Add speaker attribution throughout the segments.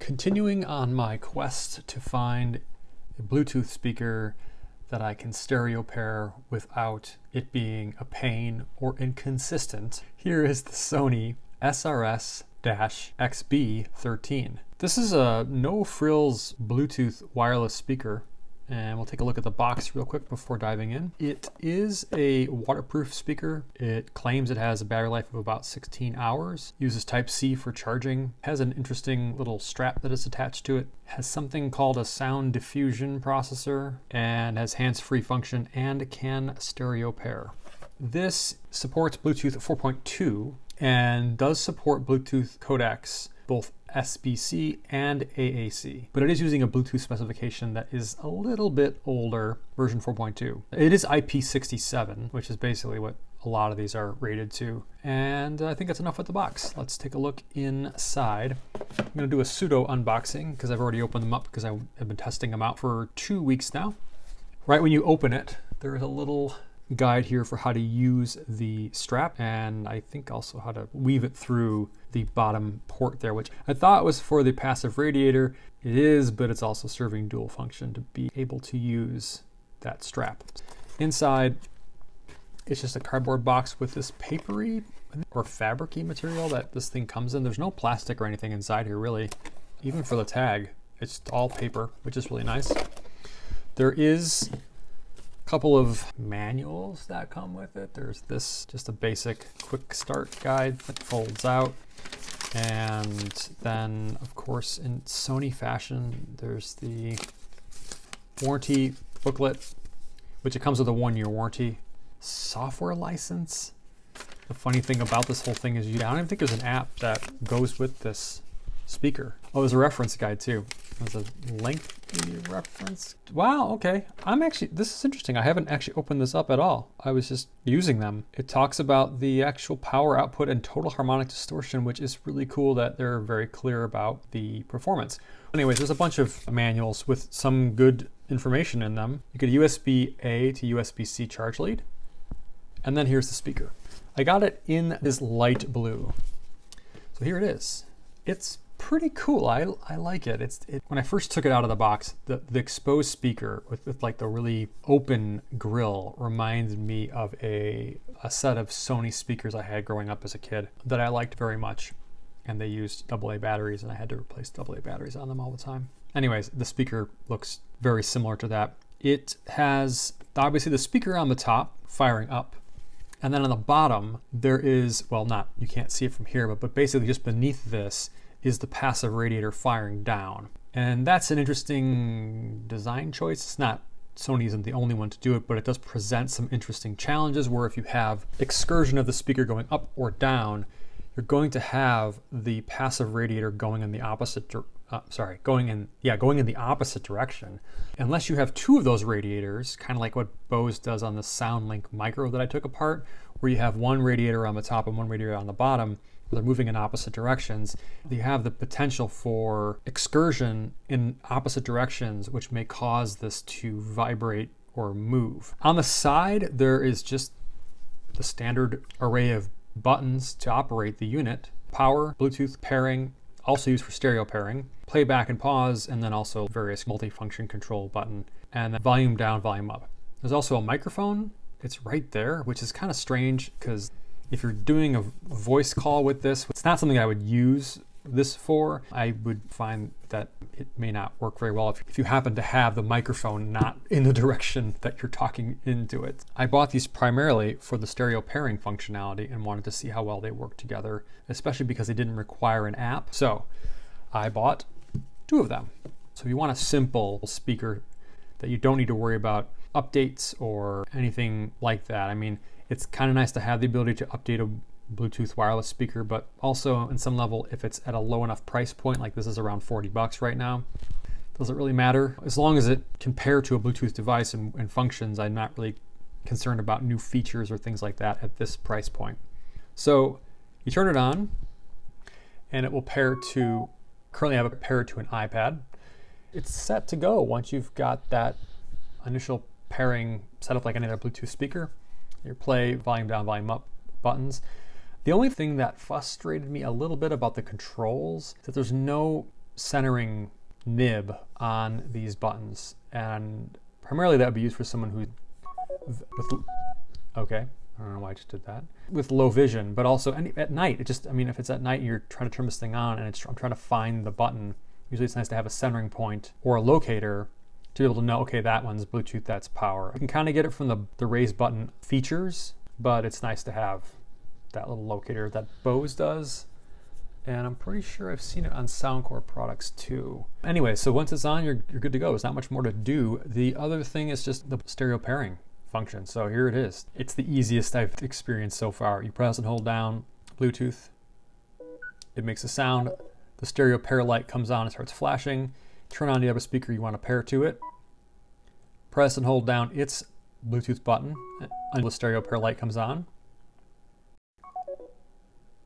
Speaker 1: Continuing on my quest to find a Bluetooth speaker that I can stereo pair without it being a pain or inconsistent, here is the Sony SRS-XB13. This is a no-frills Bluetooth wireless speaker, and we'll take a look at the box real quick before diving in. It is a waterproof speaker. It claims it has a battery life of about 16 hours, uses Type-C for charging, has an interesting little strap that is attached to it, has something called a sound diffusion processor, and has hands-free function and can stereo pair. This supports Bluetooth 4.2 and does support Bluetooth codecs, both SBC and AAC, but it is using a Bluetooth specification that is a little bit older, version 4.2. It is IP67, which is basically what a lot of these are rated to. And I think that's enough with the box. Let's take a look inside. I'm gonna do a pseudo unboxing because I've already opened them up because I have been testing them out for 2 weeks now. Right when you open it, there is a little guide here for how to use the strap, and I think also how to weave it through the bottom port there, which I thought was for the passive radiator. It is, but it's also serving dual function to be able to use that strap. Inside, it's just a cardboard box with this papery or fabric-y material that this thing comes in. There's no plastic or anything inside here, really. Even for the tag, it's all paper, which is really nice. There is couple of manuals that come with it. There's this, just a basic quick start guide that folds out. And then, of course, in Sony fashion, there's the warranty booklet, which it comes with a 1-year warranty. Software license. The funny thing about this whole thing is I don't even think there's an app that goes with this speaker. Oh, there's a reference guide too. There's a lengthy reference. Wow, okay. This is interesting. I haven't actually opened this up at all. I was just using them. It talks about the actual power output and total harmonic distortion, which is really cool that they're very clear about the performance. Anyways, there's a bunch of manuals with some good information in them. You get a USB-A to USB-C charge lead. And then here's the speaker. I got it in this light blue. So here it is. It's pretty cool. I like it. When I first took it out of the box, the exposed speaker with like the really open grill reminded me of a set of Sony speakers I had growing up as a kid that I liked very much. And they used AA batteries, and I had to replace AA batteries on them all the time. Anyways, the speaker looks very similar to that. It has obviously the speaker on the top firing up. And then on the bottom, there is, well, you can't see it from here, but basically just beneath this is the passive radiator firing down. And that's an interesting design choice. It's not, Sony isn't the only one to do it, but it does present some interesting challenges where if you have excursion of the speaker going up or down, you're going to have the passive radiator going in the opposite going in the opposite direction. Unless you have two of those radiators, kind of like what Bose does on the Soundlink Micro that I took apart, where you have one radiator on the top and one radiator on the bottom, they're moving in opposite directions. You have the potential for excursion in opposite directions, which may cause this to vibrate or move. On the side, there is just the standard array of buttons to operate the unit. Power, Bluetooth pairing, also used for stereo pairing, playback and pause, and then also various multifunction control button, and then volume down, volume up. There's also a microphone. It's right there, which is kind of strange because if you're doing a voice call with this, it's not something I would use this for. I would find that it may not work very well if you happen to have the microphone not in the direction that you're talking into it. I bought these primarily for the stereo pairing functionality and wanted to see how well they work together, especially because they didn't require an app. So I bought 2 of them. So if you want a simple speaker that you don't need to worry about updates or anything like that, I mean, it's kind of nice to have the ability to update a Bluetooth wireless speaker, but also in some level, if it's at a low enough price point, like this is around 40 bucks right now, doesn't really matter. As long as it can pair to a Bluetooth device and functions, I'm not really concerned about new features or things like that at this price point. So you turn it on and it will pair to, currently I have it paired to an iPad. It's set to go once you've got that initial pairing set up like any other Bluetooth speaker. Your play, volume down, volume up buttons. The only thing that frustrated me a little bit about the controls is that there's no centering nib on these buttons, and primarily that would be used for someone who, okay, I don't know why I just did that, with low vision, but also at night. It just, I mean, if it's at night and you're trying to turn this thing on and I'm trying to find the button, usually it's nice to have a centering point or a locator to be able to know, okay, that one's Bluetooth, that's power. You can kind of get it from the raise button features, but it's nice to have that little locator that Bose does. And I'm pretty sure I've seen it on Soundcore products too. Anyway, so once it's on, you're good to go. There's not much more to do. The other thing is just the stereo pairing function. So here it is. It's the easiest I've experienced so far. You press and hold down Bluetooth. It makes a sound. The stereo pair light comes on and starts flashing. Turn on the other speaker you want to pair to it. Press and hold down its Bluetooth button and the stereo pair light comes on.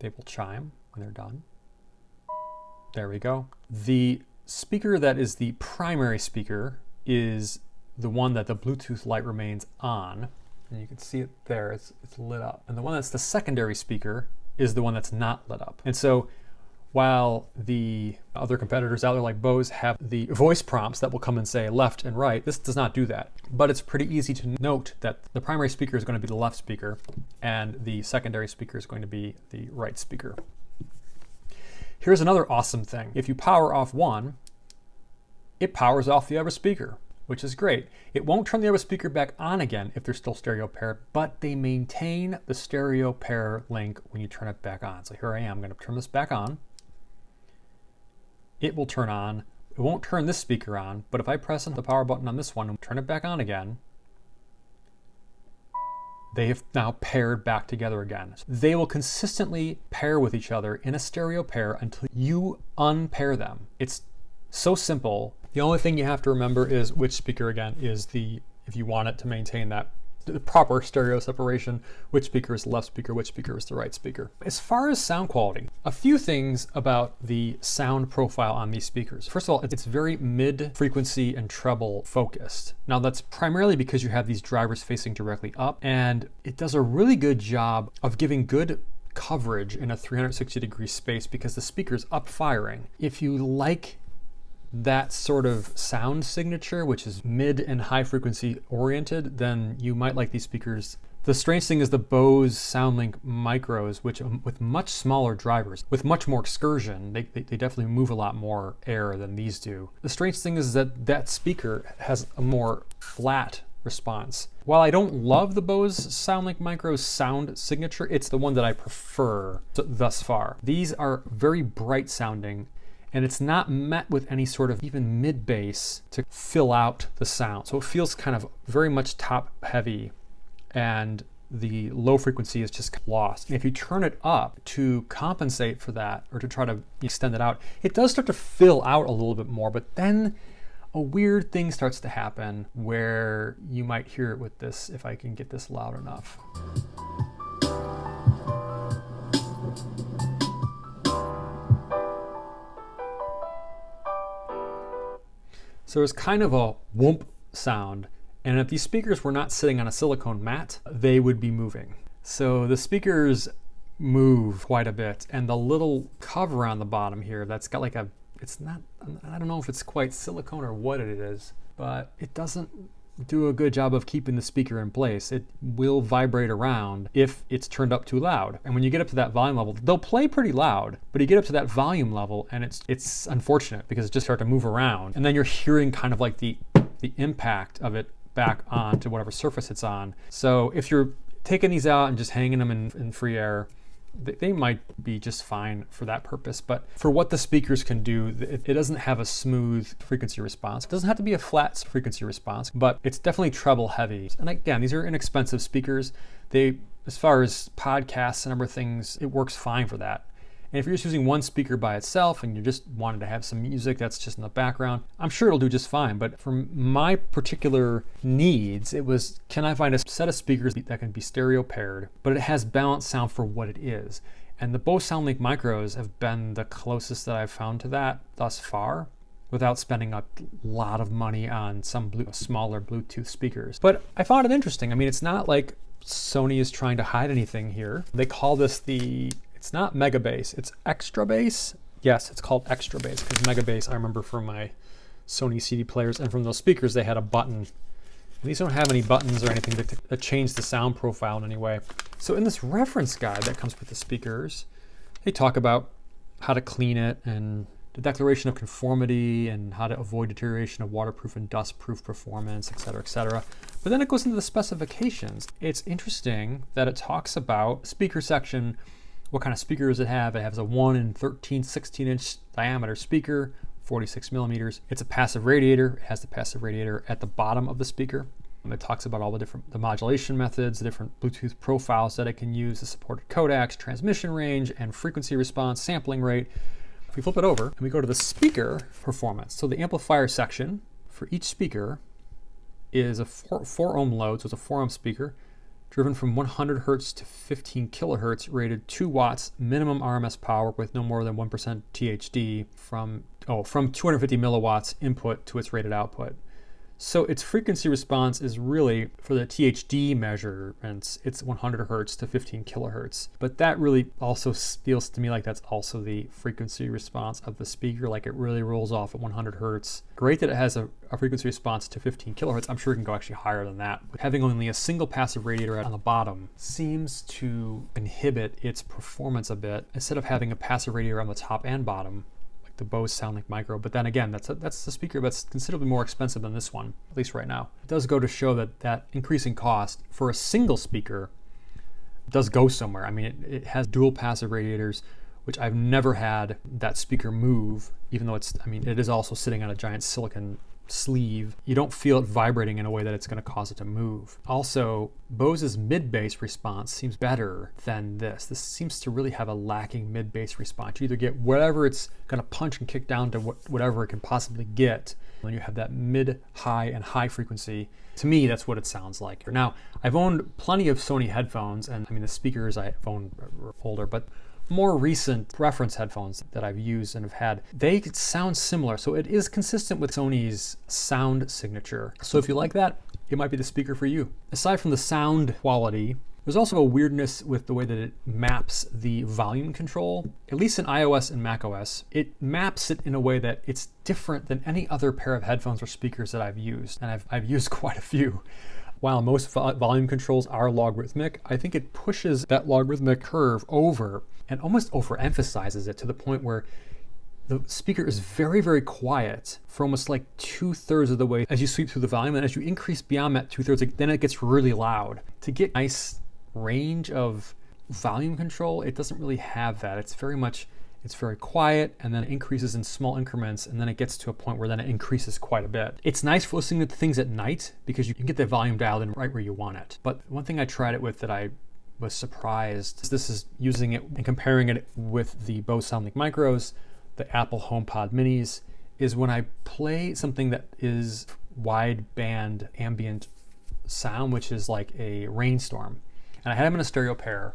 Speaker 1: They will chime when they're done. There we go. The speaker that is the primary speaker is the one that the Bluetooth light remains on. And you can see it there, it's lit up. And the one that's the secondary speaker is the one that's not lit up. And so while the other competitors out there like Bose have the voice prompts that will come and say left and right, this does not do that. But it's pretty easy to note that the primary speaker is going to be the left speaker and the secondary speaker is going to be the right speaker. Here's another awesome thing. If you power off one, it powers off the other speaker, which is great. It won't turn the other speaker back on again if they're still stereo paired, but they maintain the stereo pair link when you turn it back on. So here I am, I'm going to turn this back on. It will turn on. It won't turn this speaker on, but if I press the power button on this one and turn it back on again, they have now paired back together again. They will consistently pair with each other in a stereo pair until you unpair them. It's so simple. The only thing you have to remember is which speaker again is if you want it to maintain that the proper stereo separation, which speaker is the left speaker, which speaker is the right speaker. As far as sound quality, a few things about the sound profile on these speakers. First of all, it's very mid-frequency and treble focused. Now that's primarily because you have these drivers facing directly up, and it does a really good job of giving good coverage in a 360-degree space because the speaker's up firing. If you like that sort of sound signature, which is mid and high frequency oriented, then you might like these speakers. The strange thing is the Bose Soundlink micros, which with much smaller drivers, with much more excursion, they definitely move a lot more air than these do. The strange thing is that speaker has a more flat response. While I don't love the Bose Soundlink micros sound signature, it's the one that I prefer thus far. These are very bright sounding, and it's not met with any sort of even mid bass to fill out the sound. So it feels kind of very much top heavy, and the low frequency is just lost. And if you turn it up to compensate for that or to try to extend it out, it does start to fill out a little bit more, but then a weird thing starts to happen where you might hear it with this, if I can get this loud enough. So there's kind of a whoomp sound, and if these speakers were not sitting on a silicone mat, they would be moving. So the speakers move quite a bit, and the little cover on the bottom here that's got like a, it's not, I don't know if it's quite silicone or what it is, but it doesn't do a good job of keeping the speaker in place. It will vibrate around if it's turned up too loud. And when you get up to that volume level, they'll play pretty loud, but you get up to that volume level and it's unfortunate because it just starts to move around. And then you're hearing kind of like the impact of it back onto whatever surface it's on. So if you're taking these out and just hanging them in free air, they might be just fine for that purpose, but for what the speakers can do, it doesn't have a smooth frequency response. It doesn't have to be a flat frequency response, but it's definitely treble heavy. And again, these are inexpensive speakers. They, as far as podcasts and other things, it works fine for that. And if you're just using one speaker by itself and you just wanted to have some music that's just in the background, I'm sure it'll do just fine. But for my particular needs, it was, can I find a set of speakers that can be stereo paired, but it has balanced sound for what it is? And the Bose Soundlink micros have been the closest that I've found to that thus far, without spending a lot of money on some smaller Bluetooth speakers. But I found it interesting. I mean, it's not like Sony is trying to hide anything here. They call this it's not mega bass, it's extra bass. Yes, it's called extra bass because mega bass, I remember from my Sony CD players and from those speakers, they had a button. These don't have any buttons or anything that change the sound profile in any way. So in this reference guide that comes with the speakers, they talk about how to clean it and the declaration of conformity and how to avoid deterioration of waterproof and dustproof performance, et cetera, et cetera. But then it goes into the specifications. It's interesting that it talks about speaker section, what kind of speaker does it have? It has a 1 in 13 16-inch diameter speaker, 46 millimeters. It's a passive radiator. It has the passive radiator at the bottom of the speaker. It talks about all the modulation methods, the different Bluetooth profiles that it can use, the supported codecs, transmission range, and frequency response, sampling rate. If we flip it over and we go to the speaker performance, so the amplifier section for each speaker is a 4 ohm load, so it's a 4 ohm speaker, driven from 100 hertz to 15 kilohertz, rated 2 watts minimum RMS power with no more than 1% THD from 250 milliwatts input to its rated output. So its frequency response is really, for the THD measurements, it's 100 hertz to 15 kilohertz. But that really also feels to me like that's also the frequency response of the speaker, like it really rolls off at 100 hertz. Great that it has a frequency response to 15 kilohertz. I'm sure it can go actually higher than that. But having only a single passive radiator on the bottom seems to inhibit its performance a bit, instead of having a passive radiator on the top and bottom, the Bose Soundlink Micro. But then again, that's the speaker that's considerably more expensive than this one, at least right now. It does go to show that increasing cost for a single speaker does go somewhere. I mean, it has dual passive radiators, which I've never had that speaker move, even though it is also sitting on a giant silicon sleeve. You don't feel it vibrating in a way that it's going to cause it to move. Also, Bose's mid-bass response seems better than this. This seems to really have a lacking mid-bass response. You either get whatever it's going to punch and kick down to whatever it can possibly get, and you have that mid, high, and high frequency. To me, that's what it sounds like. Now, I've owned plenty of Sony headphones, and the speakers I've owned are older, but more recent reference headphones that I've used and have had, they sound similar. So it is consistent with Sony's sound signature. So if you like that, it might be the speaker for you. Aside from the sound quality, there's also a weirdness with the way that it maps the volume control. At least in iOS and macOS, it maps it in a way that it's different than any other pair of headphones or speakers that I've used. And I've used quite a few. While most volume controls are logarithmic, I think it pushes that logarithmic curve over and almost overemphasizes it to the point where the speaker is very, very quiet for almost like 2/3 of the way as you sweep through the volume. And as you increase beyond that 2/3, then it gets really loud. To get nice range of volume control, it doesn't really have that. It's very quiet, and then it increases in small increments, and then it gets to a point where then it increases quite a bit. It's nice for listening to things at night because you can get the volume dialed in right where you want it. But one thing I tried it with that I was surprised, this is using it and comparing it with the Bose Soundlink Micros, the Apple HomePod Minis, is when I play something that is wideband ambient sound, which is like a rainstorm. And I had them in a stereo pair,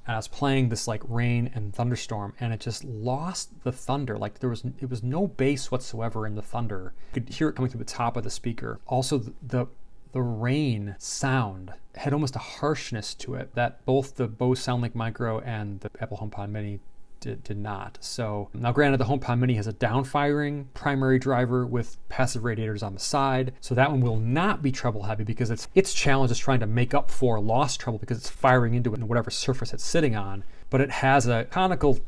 Speaker 1: and I was playing this like rain and thunderstorm, and it just lost the thunder. Like it was no bass whatsoever in the thunder. You could hear it coming through the top of the speaker. Also, the rain sound had almost a harshness to it that both the Bose Soundlink Micro and the Apple HomePod Mini did not. So now granted, the HomePod Mini has a down-firing primary driver with passive radiators on the side, so that one will not be treble heavy because its challenge is trying to make up for lost treble because it's firing into it in whatever surface it's sitting on. But it has a conical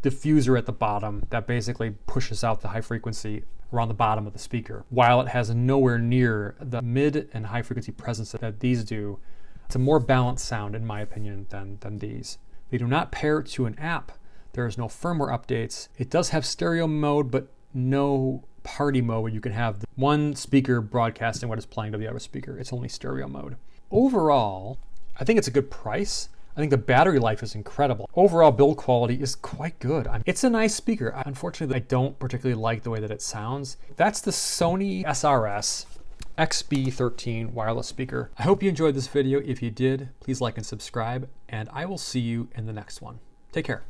Speaker 1: diffuser at the bottom that basically pushes out the high frequency around the bottom of the speaker, while it has nowhere near the mid and high frequency presence that these do. It's a more balanced sound, in my opinion, than these. They do not pair to an app. There is no firmware updates. It does have stereo mode, but no party mode where you can have one speaker broadcasting what is playing to the other speaker. It's only stereo mode. Overall, I think it's a good price. I think the battery life is incredible. Overall build quality is quite good. It's a nice speaker. Unfortunately, I don't particularly like the way that it sounds. That's the Sony SRS-XB13 wireless speaker. I hope you enjoyed this video. If you did, please like and subscribe, and I will see you in the next one. Take care.